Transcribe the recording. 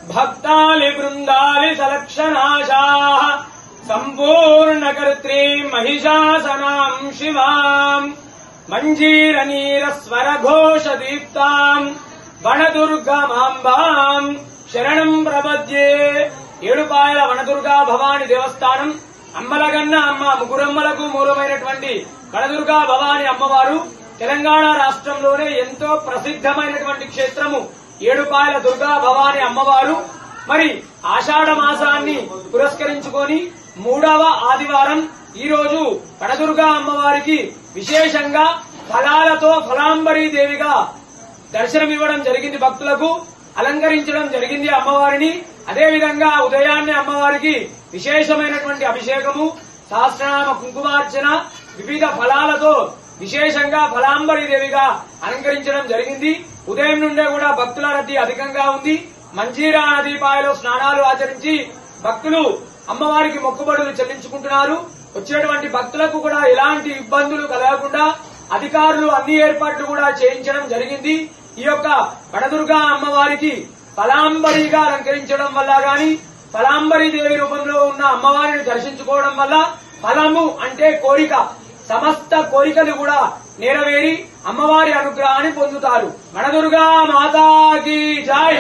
భక్తాలి బృందాలి సలక్షణాశాః సంపూర్ణకర్త్రీ మహిషాసనాం శివాం మంజీరనీర స్వర ఘోష దీప్తాం వనదుర్గమాంబాం శరణం ప్రపద్యే. ఏడుపాయల వనదుర్గా భవాని దేవస్థానం అమ్మలగన్న అమ్మ ముగ్గురమ్మలకు మూలమైనటువంటి వనదుర్గా భవాని అమ్మవారు తెలంగాణ రాష్ట్రంలోనే ఎంతో ప్రసిద్ధమైనటువంటి క్షేత్రము ఏడుపాయల దుర్గా భవాని అమ్మవారు. మరి ఆషాఢ మాసాన్ని పురస్కరించుకొని 3వ ఆదివారం ఈ రోజు వనదుర్గా అమ్మవారికి విశేషంగా ఫలాలతో ఫలాంబరీ దేవిగా దర్శనమివ్వడం జరిగింది. భక్తులకు అలంకరించడం జరిగింది అమ్మవారిని. అదేవిధంగా ఉదయాన్నే అమ్మవారికి విశేషమైనటువంటి అభిషేకము, సహస్రనామ కుంకుమార్చన, వివిధ ఫలాలతో విశేషంగా ఫలాంబరీ దేవిగా అలంకరించడం జరిగింది. ఉదయం నుండే కూడా భక్తుల రద్దీ అధికంగా ఉంది. మంజీరా నదీపాయలో స్నానాలు ఆచరించి భక్తులు అమ్మవారికి మొక్కుబడులు చెల్లించుకుంటున్నారు. వచ్చేటువంటి భక్తులకు కూడా ఎలాంటి ఇబ్బందులు కలగకుండా అధికారులు అన్ని ఏర్పాట్లు కూడా చేయించడం జరిగింది. ఈ యొక్క వనదుర్గా అమ్మవారికి ఫలాంబరిగా అలంకరించడం వల్ల గాని, ఫలాంబరి దేవి రూపంలో ఉన్న అమ్మవారిని దర్శించుకోవడం వల్ల ఫలము అంటే కోరిక, సమస్త కోరికలు కూడా నెరవేరి అమ్మవారి అనుగ్రహాన్ని పొందుతారు. వనదుర్గా మాతాకి జై.